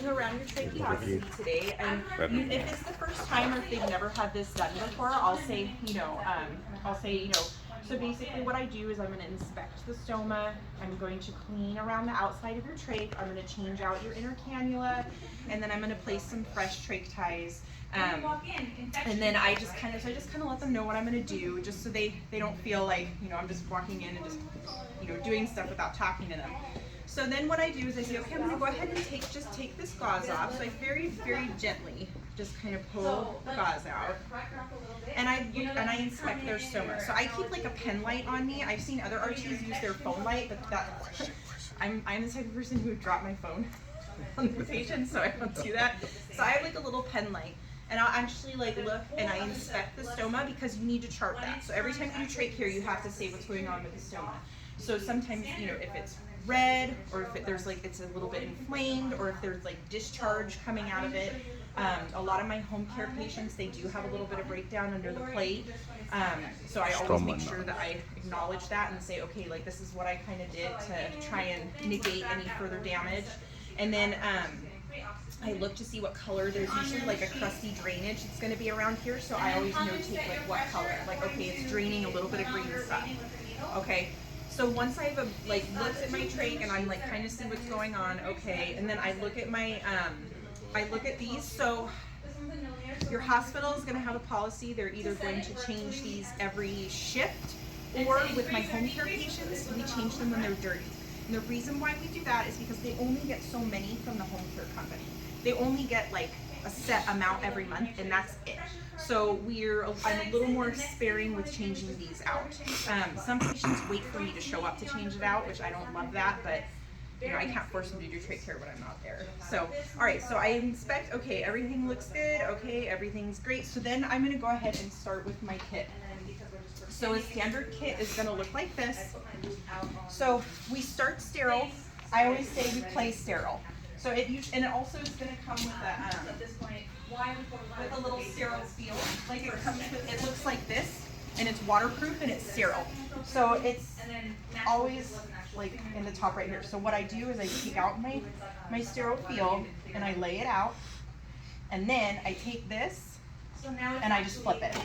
around your tracheostomy today, and if it's the first time or if they've never had this done before, I'll say, so basically what I do is I'm going to inspect the stoma, I'm going to clean around the outside of your trach, I'm going to change out your inner cannula, and then I'm going to place some fresh trach ties. And then I just kind of let them know what I'm going to do, just so they don't feel like, I'm just walking in and just, doing stuff without talking to them. So then what I do is I say, okay, I'm going to go ahead and take this gauze off. So I very, very gently just kind of pull the gauze out, and I inspect their stoma. So I keep like a pen light on me. I've seen other RTs use their phone light, but I'm the type of person who would drop my phone on the patient, so I don't do that. So I have like a little pen light. And I'll actually like look and I inspect the stoma, because you need to chart that. So every time you do trach care, you have to say what's going on with the stoma. So sometimes, if it's red, or if there's like, it's a little bit inflamed, or if there's like discharge coming out of it. A lot of my home care patients, they do have a little bit of breakdown under the plate. So I always make sure that I acknowledge that and say, okay, like this is what I kind of did to try and negate any further damage. And then, I look to see what color. There's usually like a crusty drainage that's going to be around here, so I always notate like what color. Like, okay, it's draining a little bit of green stuff. Okay, so once I've looked at my trach and I'm like kind of see what's going on, okay, and then I look at my I look at these. So your hospital is going to have a policy. They're either going to change these every shift, or with my home care patients, we change them when they're dirty. And the reason why we do that is because they only get so many from the home care company. They only get like a set amount every month, and that's it. So I'm a little more sparing with changing these out. Some patients wait for me to show up to change it out, which I don't love that, but I can't force them to do trach care when I'm not there. So, all right, so I inspect, okay, everything looks good, okay, everything's great. So then I'm gonna go ahead and start with my kit. So a standard kit is gonna look like this. So we start sterile. I always say we play sterile. So and it also is going to come with a little sterile seal. Like it looks like this, and it's waterproof and it's sterile. So it's always like in the top right here. So what I do is I take out my sterile field and I lay it out, and then I take this and I just flip it.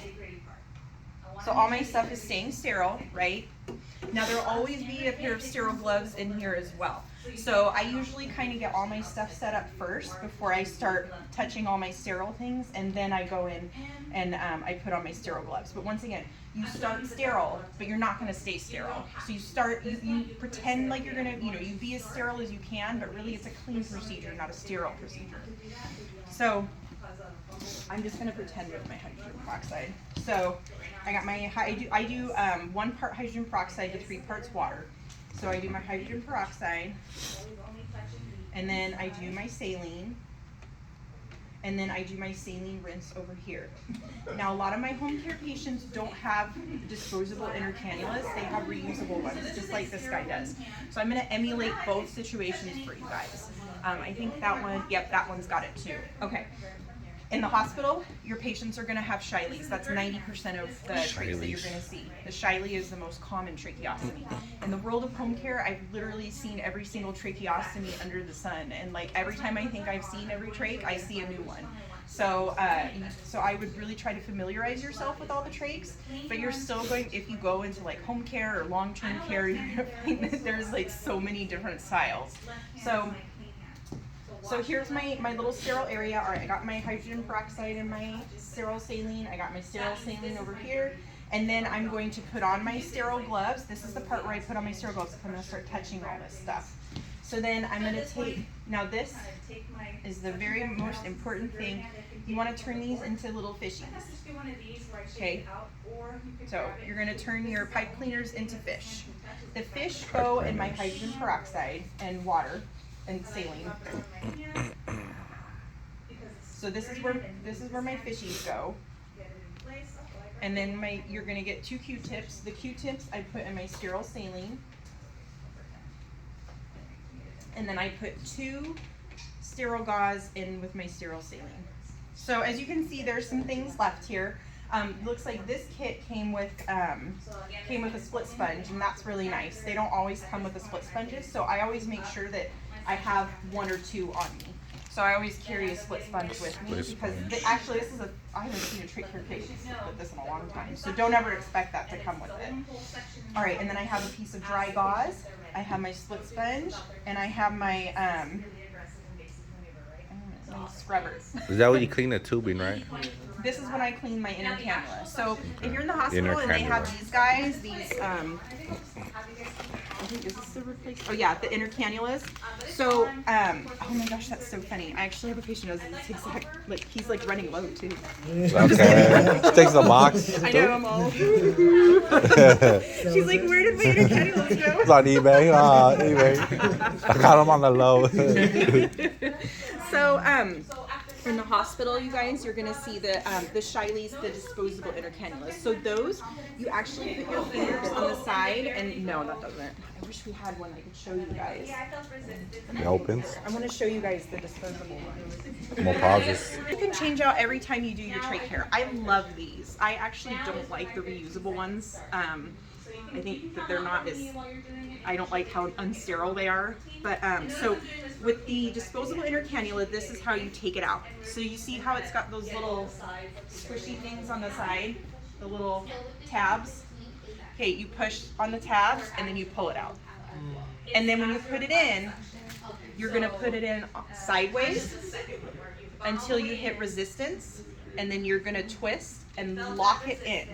So all my stuff is staying sterile, right? Now there'll always be a pair of sterile gloves in here as well. So I usually kind of get all my stuff set up first before I start touching all my sterile things, and then I go in and I put on my sterile gloves. But once again, you start sterile, but you're not going to stay sterile. So you pretend like you're going to, you be as sterile as you can, but really it's a clean procedure, not a sterile procedure. So I'm just going to pretend with my hydrogen peroxide. So I got I do 1 part hydrogen peroxide to 3 parts water. So I do my hydrogen peroxide, and then I do my saline, and then I do my saline rinse over here. Now a lot of my home care patients don't have disposable inner cannulas, they have reusable ones, just like this guy does. So I'm going to emulate both situations for you guys. I think that one, yep, that one's got it too. Okay. In the hospital, your patients are going to have Shileys. That's 90% of the trachs that you're going to see. The Shiley is the most common tracheostomy. In the world of home care, I've literally seen every single tracheostomy under the sun. And like every time I think I've seen every trach, I see a new one. So I would really try to familiarize yourself with all the trachs, but you're still going, if you go into like home care or long-term care, you're going to find that there's like so many different styles. So here's my little sterile area. All right, I got my hydrogen peroxide and my sterile saline. I got my sterile saline over here. And then I'm going to put on my sterile gloves. This is the part where I put on my sterile gloves. I'm going to start touching all this stuff. So then I'm going to take, now this is the very most important thing. You want to turn these into little fishies. Okay, so you're going to turn your pipe cleaners into fish. The fish go in my hydrogen peroxide and water and saline. So this is where my fishies go. And then you're going to get 2 Q-tips. The Q-tips I put in my sterile saline. And then I put 2 sterile gauze in with my sterile saline. So as you can see, there's some things left here. Looks like this kit came with a split sponge, and that's really nice. They don't always come with the split sponges, so I always make sure that I have 1 or 2 on me. So I always carry a split sponge with me because actually this is I haven't seen a trach care kit with this in a long time. So don't ever expect that to come with it. All right, and then I have a piece of dry gauze. I have my split sponge, and I have my scrubber. Is that what you clean the tubing, right? This is when I clean my inner cannula. So if you're in the hospital and they have these guys, I think, is this the replacement? Oh yeah, the inner cannulas. So, oh my gosh, that's so funny. I actually have a patient who does this exact, like, he's like running low too. Okay. Takes the box. I know, I'm all. She's like, where did my inner cannulas go? It's on eBay. eBay. I got them on the low. So, in the hospital, you guys, you're gonna see the Shiley's, the disposable inner cannulas. So those, you actually put your fingers on the side, and no, that doesn't. I wish we had one I could show you guys. It opens. I want to show you guys the disposable ones. More pauses. You can change out every time you do your trach care. I love these. I actually don't like the reusable ones. I think that they're not as, I don't like how unsterile they are. But so with the disposable inner cannula, this is how you take it out. So you see how it's got those little squishy things on the side, the little tabs. Okay, you push on the tabs and then you pull it out. And then when you put it in, you're gonna put it in sideways until you hit resistance, and then you're gonna twist and lock it in.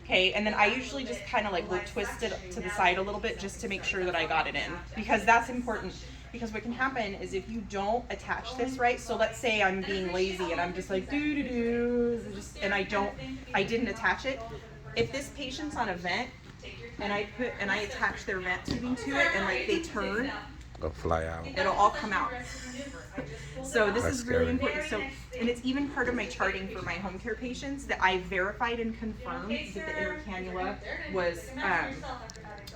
Okay, and then I usually just kind of like will twist it to the side a little bit just to make sure that I got it in, because that's important. Because what can happen is if you don't attach this right, so let's say I'm being lazy and I'm just like and I didn't attach it. If this patient's on a vent and I attach their vent tubing to it and like they turn, It'll fly out. It'll all come out. So this is really important. So, and it's even part of my charting for my home care patients that I verified and confirmed that the inner cannula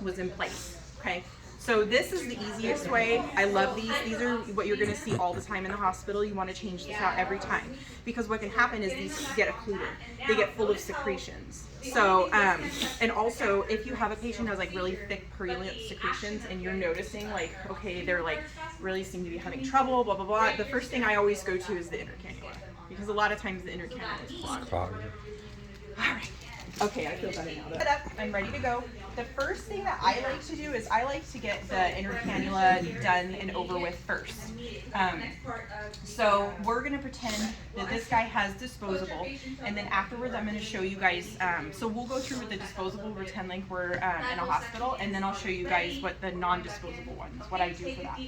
was in place. Okay. So this is the easiest way. I love these. These are what you're gonna see all the time in the hospital. You wanna change this out every time, because what can happen is these get occluded. They get full of secretions. So, and also if you have a patient who has like really thick purulent secretions and you're noticing like, okay, they're like really seem to be having trouble, blah, blah, blah. The first thing I always go to is the inner cannula, because a lot of times the inner cannula is clogged. All right. Okay, I feel better now. Set up, I'm ready to go. The first thing that I like to do is I like to get the inner cannula done and over with first. So we're going to pretend that this guy has disposable, and then afterwards I'm going to show you guys, so we'll go through with the disposable, pretend like we're in a hospital, and then I'll show you guys what the non-disposable ones, what I do for that.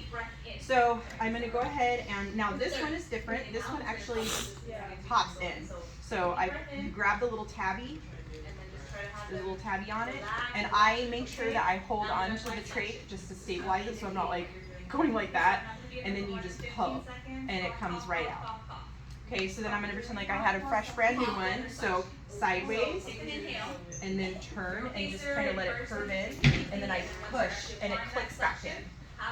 So I'm going to go ahead, and now this one is different. This one actually pops in. So you grab the little tabby. There's a little tabby on it, and I make sure that I hold on to the trach just to stabilize it, so I'm not like going like that, and then you just pull and it comes right out. Okay, so then I'm going to pretend like I had a fresh brand new one, so sideways and then turn and just kind of let it curve in, and then I push and it clicks back in.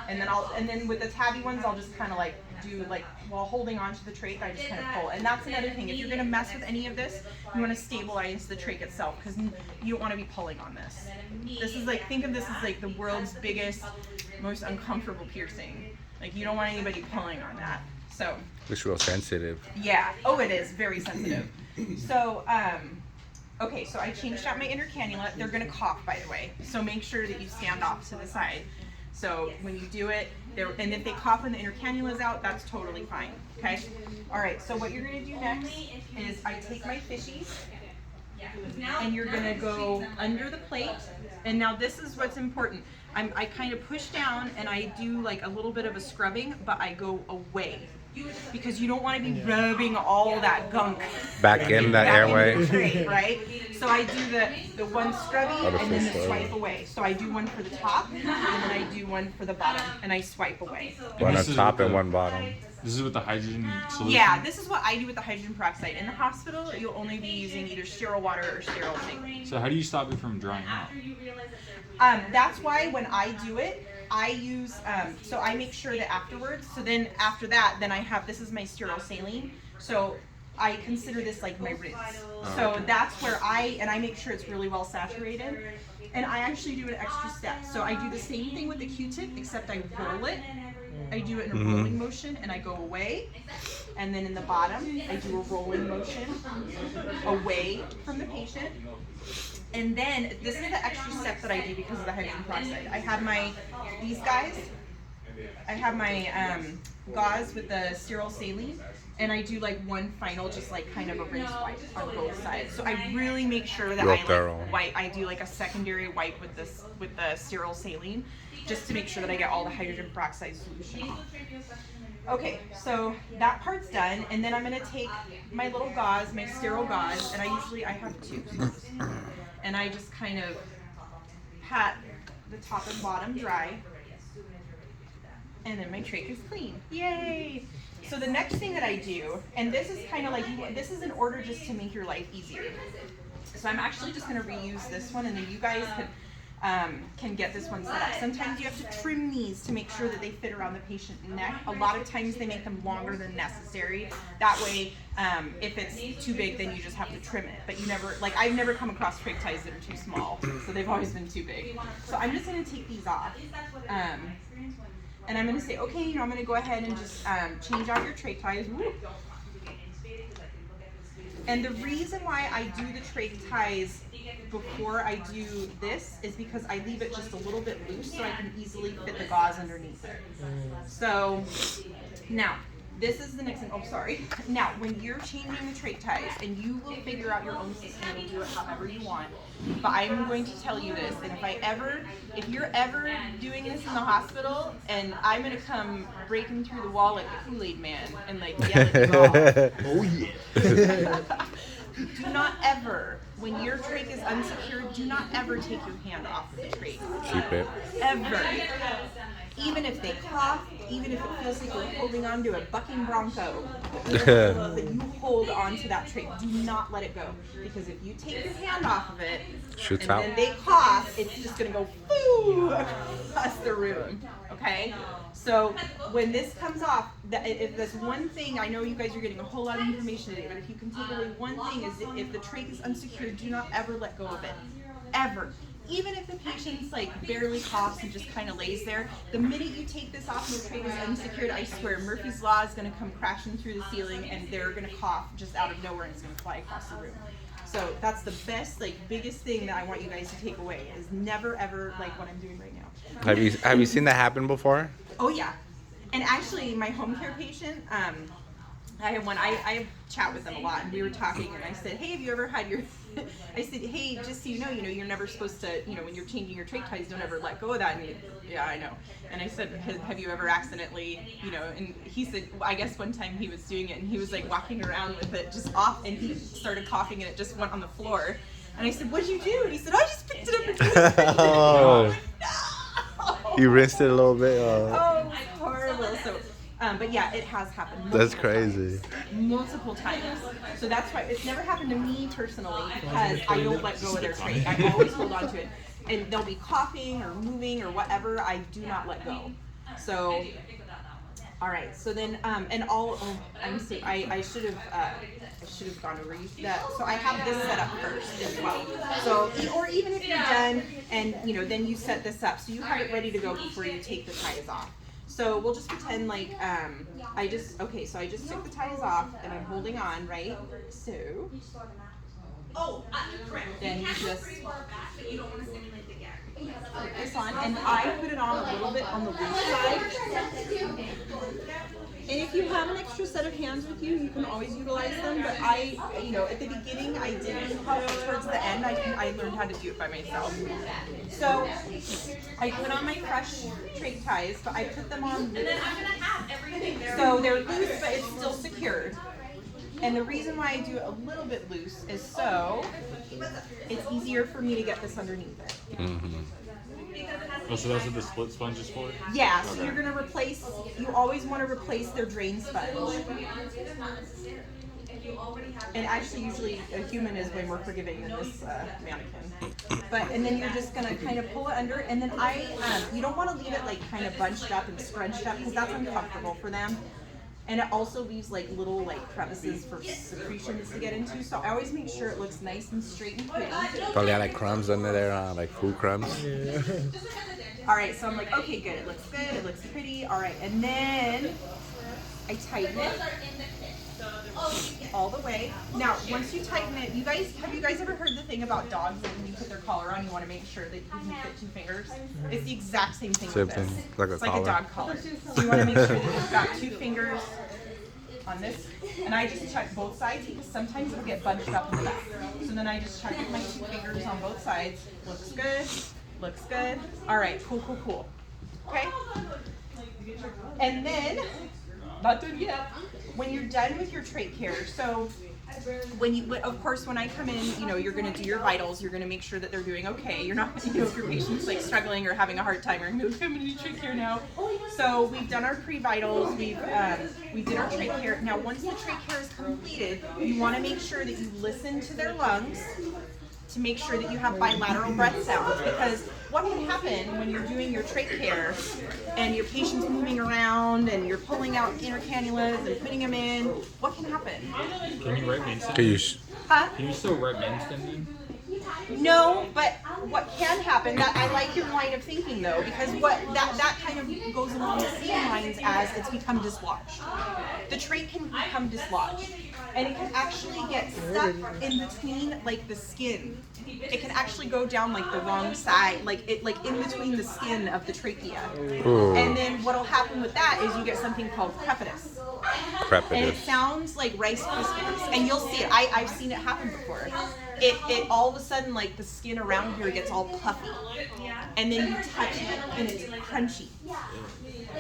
And then with the tabby ones, I'll just kind of like do like, while holding onto the trach, I just kind of pull. And that's another thing. If you're going to mess with any of this, you want to stabilize the trach itself, because you don't want to be pulling on this. This is like, think of this as like the world's biggest, most uncomfortable piercing. Like, you don't want anybody pulling on that. So. It's real sensitive. Yeah. Oh, it is very sensitive. So, okay, so I changed out my inner cannula. They're going to cough, by the way. So make sure that you stand off to the side. So when you do it, and if they cough when the inner cannula is out, that's totally fine, okay? All right, so what you're gonna do next is I take my fishies, and you're gonna go under the plate, and now this is what's important. I kind of push down, and I do like a little bit of a scrubbing, but I go away, because you don't want to be rubbing all that gunk back in the airway, in the tray, right? So I do the one scrubby and then the swipe away. So I do one for the top, and then I do one for the bottom, and I swipe away. One on top and one bottom. This is with the hydrogen solution? Yeah, this is what I do with the hydrogen peroxide. In the hospital, you'll only be using either sterile water or sterile saline. So how do you stop it from drying out? That's why when I do it, I use, so I make sure that afterwards, so then after that, then I have, this is my sterile saline. So I consider this like my rinse. So that's where I make sure it's really well saturated. And I actually do an extra step. So I do the same thing with the Q-tip, except I roll it, I do it in a rolling motion and I go away. And then in the bottom, I do a rolling motion away from the patient. And then this is the extra step that I do because of the hydrogen peroxide. I have these guys. I have my gauze with the sterile saline, and I do like one final, just like kind of a rinse wipe on both sides. So I really make sure that I do like a secondary wipe with the sterile saline, just to make sure that I get all the hydrogen peroxide solution off. Okay, so that part's done, and then I'm gonna take my little gauze, my sterile gauze, and I have two, and I just kind of pat the top and bottom dry. And then my trach is clean. Yay! So the next thing that I do, and this is kind of like, this is in order just to make your life easier. So I'm actually just going to reuse this one, and then you guys can get this one set up. Sometimes you have to trim these to make sure that they fit around the patient's neck. A lot of times they make them longer than necessary. That way, if it's too big, then you just have to trim it. But you never, like I've never come across trach ties that are too small, so they've always been too big. So I'm just going to take these off. And I'm going to say, okay, I'm going to go ahead and just change out your trach ties. Woo. And the reason why I do the trach ties before I do this is because I leave it just a little bit loose so I can easily fit the gauze underneath it. So now, this is the next thing. Oh, sorry. Now, when you're changing the trach ties, and you will figure out your own system and do it however you want, but I'm going to tell you this, and if you're ever doing this in the hospital, and I'm going to come breaking through the wall like the Kool-Aid man and like yell at you all. Oh yeah. Do not ever, when your trach is unsecured, do not ever take your hand off of the trach. Keep it. Ever. Even if they cough, even if it feels like you're holding on to a bucking bronco, that you hold on to that trach. Do not let it go. Because if you take your hand off of it, shoots and out. then they cough, it's just going to go boo across the room. Okay? So when this comes off, if there's one thing, I know you guys are getting a whole lot of information today, but if you can take away one thing, is if the trach is unsecured, do not ever let go of it. Ever. Even if the patient's like barely coughs and just kind of lays there, the minute you take this off and the trach is unsecured, I swear Murphy's Law is going to come crashing through the ceiling and they're going to cough just out of nowhere and it's going to fly across the room. So that's the best, like biggest thing that I want you guys to take away is never ever like what I'm doing right now. Have you seen that happen before? Oh yeah, and actually my home care patient, I have one. I chat with them a lot, and we were talking, and I said, "Hey, have you ever had your?" I said, "Hey, just so you know, you're never supposed to, when you're changing your trach ties, don't ever let go of that." And yeah, I know. And I said, "Have you ever accidentally, And he said, I guess one time he was doing it, and he was like walking around with it just off, and he started coughing, and it just went on the floor. And I said, "What'd you do?" And he said, "I just picked it up and did it." Oh. Like, no. You rinsed it a little bit. Oh, it's horrible. So. But yeah, it has happened. That's crazy. Multiple times. So that's why it's never happened to me personally because I don't let go of their trach. I always hold on to it. And they'll be coughing or moving or whatever. I do not let go. So, all right. So then, I should have gone over that. So I have this set up first as well. So, or even if you're done and then you set this up, so you have it ready to go before you take the ties off. So we'll just pretend like I just took the ties off and I'm holding on, right? So then you just put this on, and I put it on a little bit on the loose side. And if you have an extra set of hands with you, you can always utilize them. But at the beginning, I didn't. Towards the end, I learned how to do it by myself. So I put on my fresh trach ties, but I put them on loose. So they're loose, but it's still secured. And the reason why I do it a little bit loose is so it's easier for me to get this underneath it. Mm-hmm. Oh, so that's what the split sponge is for? Yeah, so you're going to you always want to replace their drain sponge. And actually, usually a human is way more forgiving than this mannequin. And then you're just going to kind of pull it under, and then you don't want to leave it like kind of bunched up and scrunched up because that's uncomfortable for them. And it also leaves like little crevices for secretions to get into. So I always make sure it looks nice and straight and pretty. Probably had like crumbs under there, like food crumbs. Yeah. All right, so I'm like, okay, good. It looks good. It looks pretty. All right, and then I tighten it all the way. Now, once you tighten it, have you guys ever heard the thing about dogs that when you put their collar on, you want to make sure that you can fit 2 fingers? It's the exact same thing Same with this. thing, like a It's like collar. a dog collar. So you want to make sure that you've got 2 fingers on this, and I just check both sides because sometimes it'll get bunched up in the back. So then I just check with my 2 fingers on both sides. Looks good. Looks good. All right, cool. Okay? And then, not done yet. When you're done with your trach care, so of course, when I come in, you're going to do your vitals. You're going to make sure that they're doing okay. You're not, if your patient's like struggling or having a hard time, you're going to be like, I'm going to do trach care now. So we've done our pre-vitals. We did our trach care. Now, once the trach care is completed, you want to make sure that you listen to their lungs to make sure that you have bilateral breath sounds, because what can happen when you're doing your trach care and your patient's moving around and you're pulling out inner cannulas and putting them in, what can happen? Can you write main Can you Huh? Can you still write main stem? No, but what can happen, that I like your line of thinking though, because what that kind of goes along the same lines as it's become dislodged. The trach can become dislodged, and it can actually get stuck in between like the skin. It can actually go down like the wrong side, like in between the skin of the trachea. Ooh. And then what'll happen with that is you get something called crepitus. And it sounds like Rice Krispies, and you'll see it. I've seen it happen before. It all of a sudden, like the skin around here gets all puffy, and then you touch it and it's crunchy.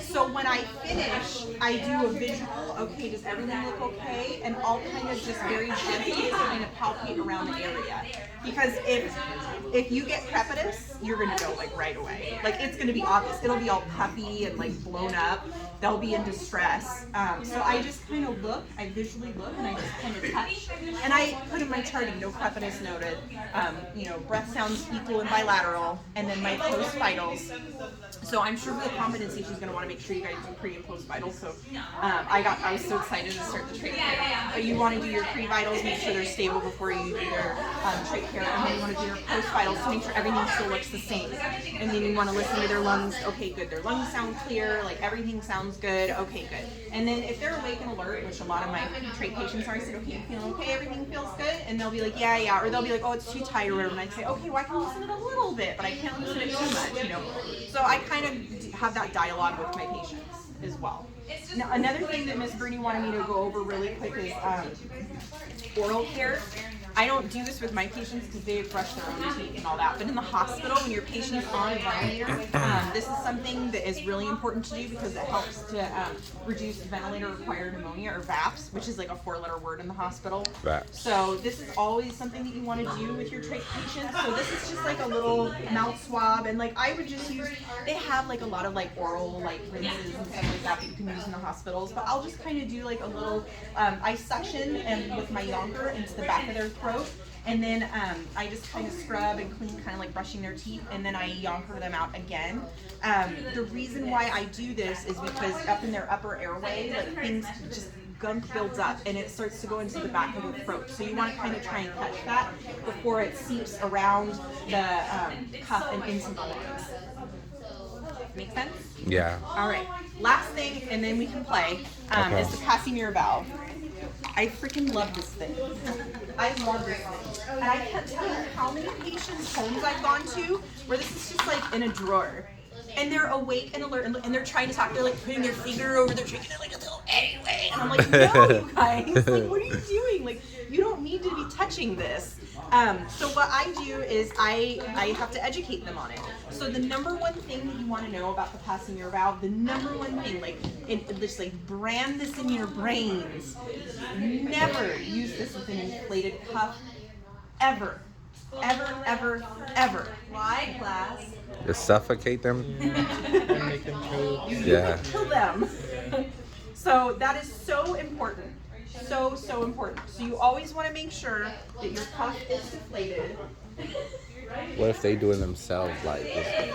So when I finish, I do a visual. Okay, does everything look okay? And I'll kind of just very gently kind of palpate around the area, because if you get crepitus, you're gonna know like right away. Like it's gonna be obvious. It'll be all puffy and like blown up. They'll be in distress. So I just kind of look, I visually look, and I just kind of touch. And I put in my charting, no crepitus noted. Breath sounds equal and bilateral, and then my post vitals. So I'm sure for the competency, she's going to want to make sure you guys do pre and post vitals. So I was so excited to start the trach care. But you want to do your pre vitals, make sure they're stable before you do your trach care, and then you want to do your post vitals to make sure everything still looks the same. And then you want to listen to their lungs. Okay, good. Their lungs sound clear. Like everything sounds good. Okay, good. And then if they're awake and alert, which a lot of my trach patients are, I said, okay, you feeling okay? Everything feels good? And they'll be like, yeah. Or they'll be like, oh, it's too tight or whatever. And I'd say, okay, well, I can loosen it a little bit, but I can't loosen it too much, So I kind of have that dialogue with my patients as well. Now, another thing that Miss Bernie wanted me to go over really quick is oral care. I don't do this with my patients because they brush their own teeth and all that, but in the hospital, when your patient is on a ventilator, this is something that is really important to do because it helps to reduce ventilator-acquired pneumonia, or VAPS, which is like a 4-letter word in the hospital. VAPS. So this is always something that you want to do with your trach patients. So this is just like a little mouth swab, and like I would just use, they have like a lot of like oral like rinses and stuff like that you can use in the hospitals, but I'll just kind of do like a little, I suction and with my yonker into the back of their throat, and then I just kind of scrub and clean, kind of like brushing their teeth, and then I yonker them out again. The reason why I do this is because up in their upper airway, like things just, gunk builds up and it starts to go into the back of the throat. So you want to kind of try and catch that before it seeps around the cuff and into the lungs. Make sense? Yeah. All right. Last thing, and then we can play, is the passing mirror valve. I freaking love this thing. I love this thing. And I can't tell you how many patients' homes I've gone to where this is just like in a drawer. And they're awake and alert, and they're trying to talk. They're like putting their finger over their trach, and they're like, "Oh, anyway." And I'm like, "No, you guys! Like, what are you doing? Like, you don't need to be touching this." So what I do is I have to educate them on it. So the number one thing that you want to know about the passing mirror valve, the number one thing, just like brand this in your brains. Never use this with an inflated cuff, ever. Ever. Why, class? Just suffocate them. Make them choke. Yeah. Kill them. So that is so important. So important. So you always want to make sure that your cuff is deflated. What if they do it themselves? Like,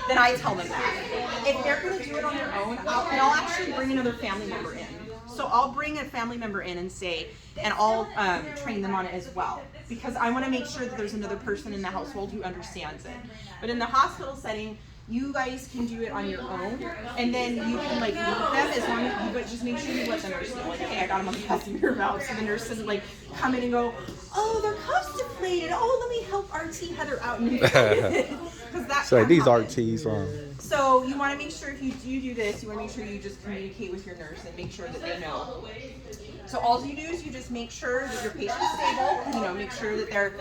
Then I tell them that. If they're going to do it on their own, I'll actually bring another family member in. So I'll bring a family member in and say, and I'll train them on it as well. Because I want to make sure that there's another person in the household who understands it. But in the hospital setting, You guys can do it on your own, and then you can like leave them as long as you, but just make sure you let the nurse know, like, hey, I got them on the passenger valve, so the nurse doesn't like come in and go, oh, their cuffs deflated. Oh, let me help RT Heather out. Because that. So these happen. RTs, So you want to make sure if you do this, you want to make sure you just communicate with your nurse and make sure that they know. So all you do is you just make sure that your patient's stable, you know, make sure that their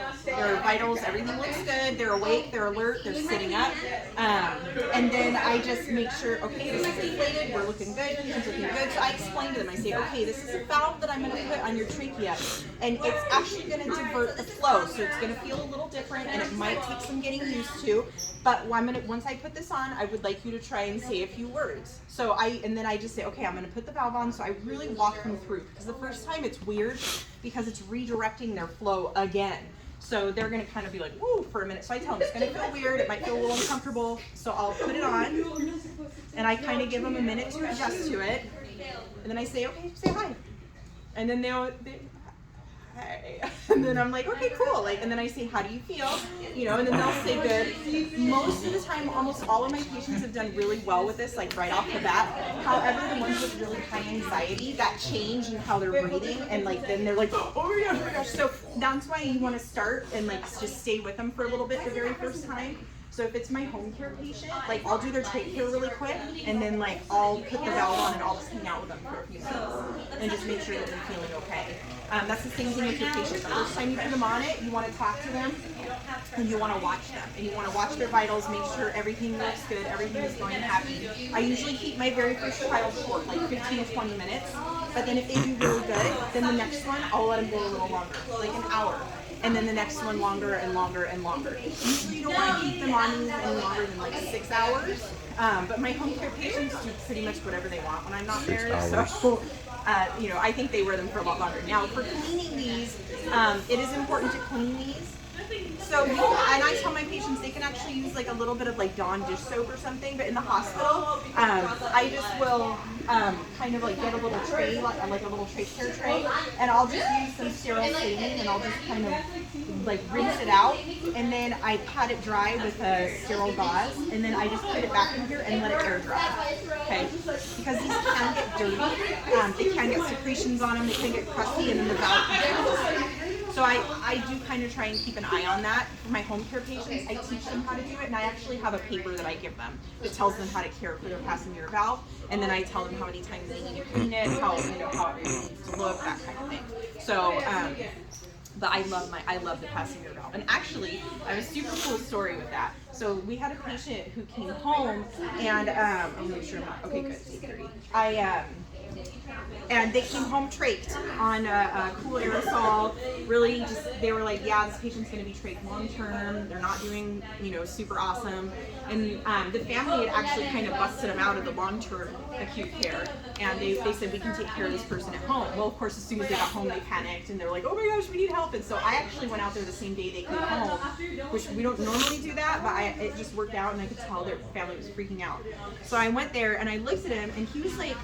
vitals, everything looks good, they're awake, they're alert, they're sitting up. And then I just make sure, okay, this is deflated, we're looking good, patient's looking good. So I explain to them, I say, okay, this is a valve that I'm going to put on your trachea, and it's actually going to divert the flow. So it's going to feel a little different, and it might take some getting used to. But once I put this on, I would like you to try and say a few words. And then I just say, okay, I'm going to put the valve on. So I really walk them through, because the first time it's weird because it's redirecting their flow again. So they're going to kind of be like, woo, for a minute. So I tell them it's going to feel weird. It might feel a little uncomfortable. So I'll put it on, and I kind of give them a minute to adjust to it. And then I say, okay, say hi. And then hey. And then I'm like, okay, cool. Like, and then I say, how do you feel? You know, and then they'll say good. Most of the time, almost all of my patients have done really well with this, like right off the bat. However, the ones with really high anxiety, that change in how they're breathing, and like then they're like, oh my gosh. So that's why you want to start and like just stay with them for a little bit the very first time. So if it's my home care patient, like I'll do their trach care really quick, and then like I'll put the valve on and I'll just hang out with them for a few minutes and just make sure that they're feeling okay. That's the same thing with your patient. The first time you put them on it, you want to talk to them and you want to watch them. And you want to watch their vitals, make sure everything looks good, everything is going happy. I usually keep my very first trial short, like 15 to 20 minutes. But then if they do really good, then the next one, I'll let them go a little longer, like an hour. And then the next one longer and longer and longer. Usually you don't want to keep them on any longer than like 6 hours. But my home care patients do pretty much whatever they want when I'm not there. So, you know, I think they wear them for a lot longer. Now, for cleaning these, it is important to clean these. So, and I tell my patients they can actually use like a little bit of like Dawn dish soap or something, but in the hospital, I just will kind of like get a little tray, like a little trach care tray, and I'll just use some sterile saline and I'll just kind of like rinse it out, and then I pat it dry with a sterile gauze, and then I just put it back in here and let it air dry. Okay, because these can get dirty, they can get secretions on them, they can get crusty, and then the valve can get. So I do kind of try and keep an eye on that. For my home care patients, I teach them how to do it, and I actually have a paper that I give them that tells them how to care for their passenger valve, and then I tell them how many times they need to clean it, how it needs to look, that kind of thing. So, but I love the passenger valve. And actually, I have a super cool story with that. So we had a patient who came home, and I'm not sure. Okay, good. Take 3. And they came home trached on a cool aerosol. Really, just they were like, yeah, this patient's going to be trached long term. They're not doing, super awesome. And the family had actually kind of busted them out of the long term acute care, and they said we can take care of this person at home. Well, of course, as soon as they got home, they panicked and they're like, oh my gosh, we need help. And so I actually went out there the same day they came home, which we don't normally do that, but it just worked out, and I could tell their family was freaking out. So I went there and I looked at him, and he was like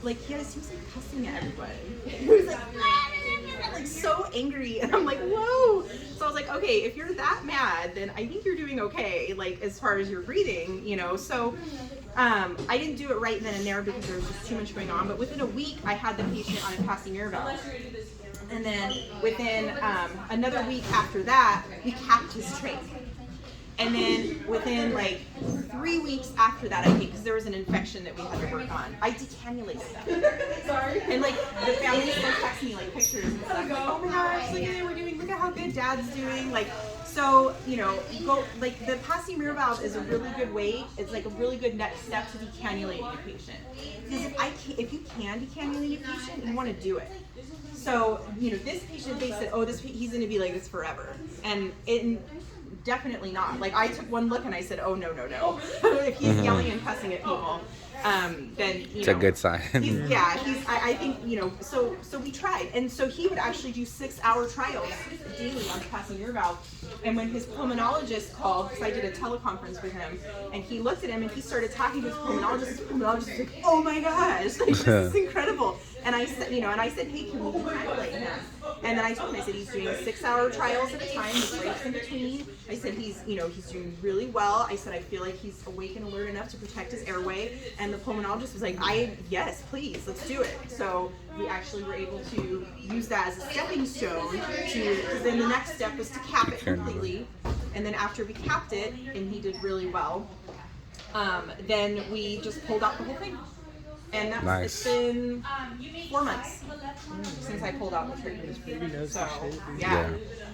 he was cussing at everybody. He was like so angry, and I'm like, whoa. So I was like, okay, if you're that mad, then I think you're doing okay, like as far as your breathing, So I didn't do it right then and there because there was just too much going on. But within a week, I had the patient on a passing air valve. And then within another week after that, we capped his trach. And then within like 3 weeks after that, I think, because there was an infection that we had to work on, I decannulated them. And like the family still texts me like pictures and stuff. Like, oh my gosh, look at it, we're doing, look at how good Dad's doing. Like, so, go like the passing mirror valve is a really good way. It's like a really good next step to decannulating your patient. Because if you can decannulate your patient, you want to do it. So, this patient, they said, oh, he's going to be like this forever. And definitely not. Like, I took one look and I said, oh, no. If he's yelling and cussing at people, then, it's a good sign. I think, so we tried. And so he would actually do 6-hour trials daily on passing air valve. And when his pulmonologist called, because I did a teleconference with him, and he looked at him and he started talking to his pulmonologist was like, oh my gosh, like, this is incredible. And I said, hey, can we decannulate him? And then I told him, I said, he's doing 6-hour trials at a time, with breaks in between. I said, he's doing really well. I said, I feel like he's awake and alert enough to protect his airway. And the pulmonologist was like, yes, please, let's do it. So we actually were able to use that as a stepping stone because then the next step was to cap it completely. And then after we capped it, and he did really well, then we just pulled out the whole thing. And that's, Nice. It's been 4 months since I pulled out the trachea. So, yeah.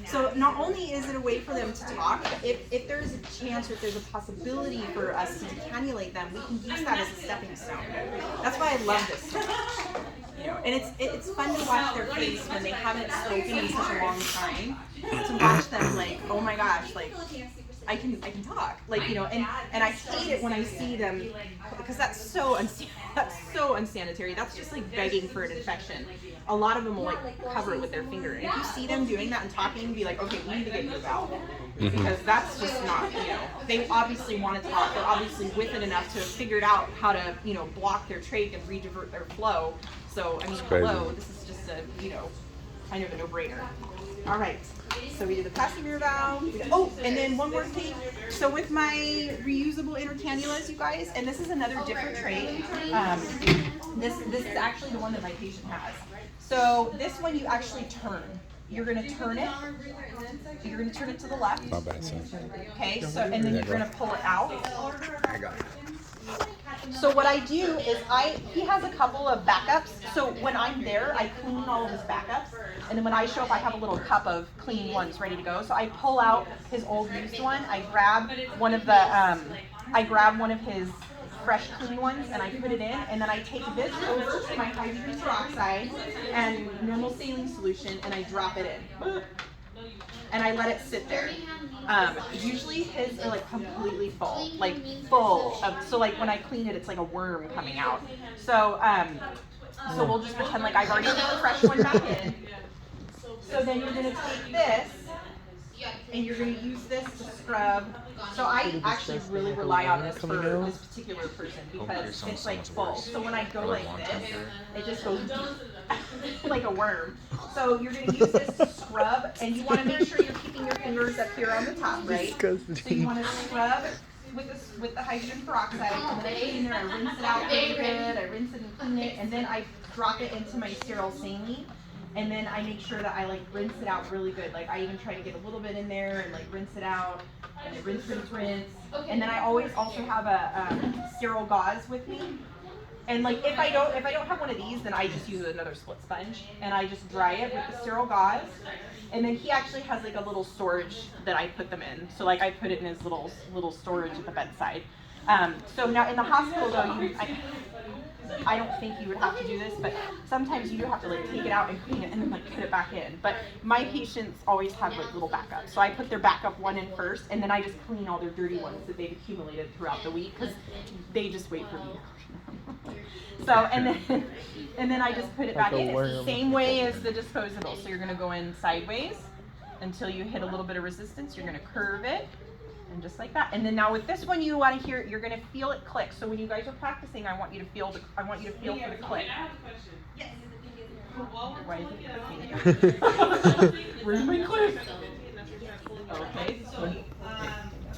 So not only is it a way for them to talk, if there's a chance or if there's a possibility for us to decannulate them, we can use that as a stepping stone. That's why I love this so much. You know, and it's fun to watch their face when they haven't spoken in such a long time. To watch them like, oh my gosh, like I can talk, like, you know, and I hate it when I see them because that's so unsanitary. That's just like begging for an infection. A lot of them will like cover it with their finger. And if you see them doing that and talking, be like, okay, we need to get you a valve. Because that's just not, you know, they obviously want to talk. They're obviously with it enough to have figured out how to, you know, block their trach and redivert their flow. So, I mean, hello, this is just a, you know, kind of a no-brainer. All right, so we did the passing valve. Oh, and then one more thing. So with my reusable inner cannulas, you guys, and this is another different tray. This is actually the one that my patient has. So this one you actually turn. You're gonna turn it. You're gonna turn it to the left. Not bad, son. Okay. So and then you're gonna pull it out. I got it. So what I do is he has a couple of backups. So when I'm there, I clean all of his backups. And then when I show up, I have a little cup of clean ones ready to go. So I pull out his old used one. I grab one of his fresh clean ones and I put it in. And then I take this over to my hydrogen peroxide and normal saline solution and I drop it in. And I let it sit there. Usually his are like completely full, so like when I clean it, it's like a worm coming out. So so we'll just pretend like I've already put the fresh one back in. So then you're gonna take this and you're gonna use this to scrub. So I actually really rely on this for this particular person because it's like full. So when I go like this, it just goes like a worm. So you're gonna use this to scrub, and you want to make sure you're keeping your fingers up here on the top, right? So you want to scrub with the hydrogen peroxide, and then I get in there, I rinse it out really good, I rinse it and clean it, and then I drop it into my sterile saline. And then I make sure that I like rinse it out really good. Like I even try to get a little bit in there and like rinse it out. And I rinse. And then I always also have a sterile gauze with me. And like if I don't have one of these, then I just use another split sponge and I just dry it with the sterile gauze. And then he actually has like a little storage that I put them in. So like I put it in his little storage at the bedside. So now in the hospital though, I don't think you would have to do this, but sometimes you do have to like take it out and clean it and then like put it back in. But my patients always have like little backups. So I put their backup one in first and then I just clean all their dirty ones that they've accumulated throughout the week because they just wait for me to clean them. So and then I just put it back in. It's the same way as the disposable. So you're gonna go in sideways until you hit a little bit of resistance. You're gonna curve it. And just like that. And then now with this one, you want to hear, you're going to feel it click. So when you guys are practicing, I want you to feel for the click. I have a question. Yes. Why is it clicking? Where's my click? Okay. So,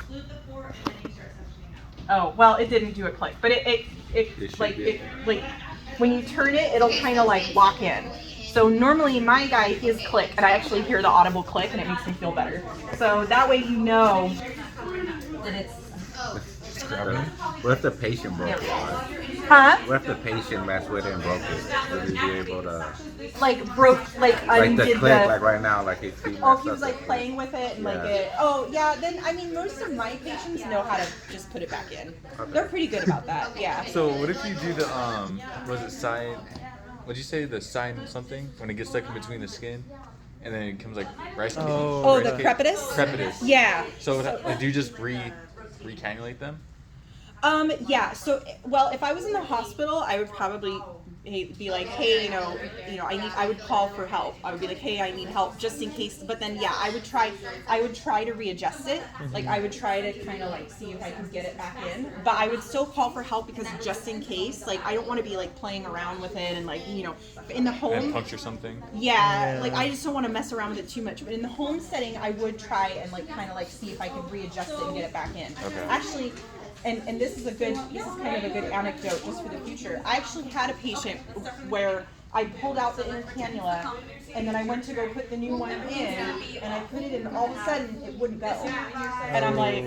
glue the port and then you start suctioning out. Oh, well, it didn't do a click, but it when you turn it, it'll kind of like lock in. So normally my guy, his click, and I actually hear the audible click and it makes me feel better. So that way you know that it's... What if the patient broke it? Huh? What if the patient messed with it and broke it? Would he be able to... undid the click, like right now, like his feet Oh, he was like playing with it and like it... Oh, yeah, then, I mean, most of my patients know how to just put it back in. Okay. They're pretty good about that, yeah. So what if you do the was it side? What'd you say, the side something when it gets stuck in between the skin, and then it comes like rice cake? Oh, the crepitus? Crepitus. Yeah. So like, do you just recannulate them? Yeah. So, well, if I was in the hospital, I would probably be like, hey, I would call for help. I would be like, hey, I need help just in case. But then, yeah, I would try to readjust it. Like, I would try to kind of like see if I could get it back in. But I would still call for help because just in case, like, I don't want to be like playing around with it and like, in the home. And puncture something. Yeah, like I just don't want to mess around with it too much. But in the home setting, I would try and like kind of like see if I could readjust it and get it back in. Okay. Actually, and this is kind of a good anecdote just for the future. I actually had a patient where I pulled out the inner cannula and then I went to go put the new one in and I put it in and all of a sudden it wouldn't go. And I'm like,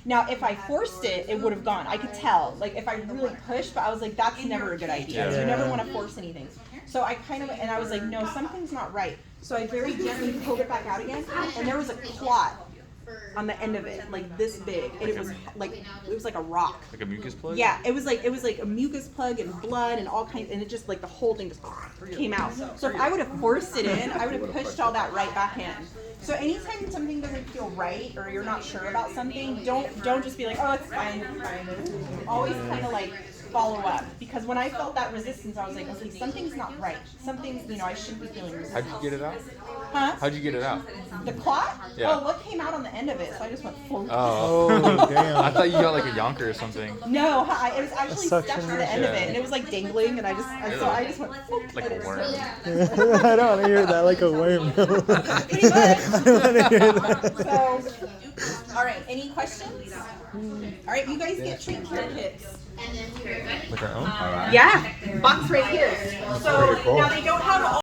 now if I forced it, it would have gone. I could tell. Like if I really pushed, but I was like, that's never a good idea. You never want to force anything. So I I was like, no, something's not right. So I very gently pulled it back out again and there was a clot on the end of it, like this big, and it was like a rock. Like a mucus plug? Yeah, it was like a mucus plug and blood and all kinds, and it just like the whole thing just came out. So if I would have forced it in, I would have pushed all that right back in. So anytime something doesn't feel right or you're not sure about something, don't just be like, oh, it's fine, it's fine. Always kind of like follow up, because when I felt that resistance, I was like, okay, something's not right. Something's, I shouldn't be feeling resistance. How'd you get it out? Huh? How'd you get it out? The clot? Yeah. Oh, what came out on the end of it? So I just went full. Oh, damn. I thought you got like a yonker or something. No, it was actually stuck suction to the end of Yeah. it, and it was like dangling, and so I just went Like a worm. I don't want to hear that like a worm. No. Pretty much. I don't want to hear that. So, all right, any questions? All right, you guys get treat care kits. Like our own? Yeah, box right here. So now they don't have all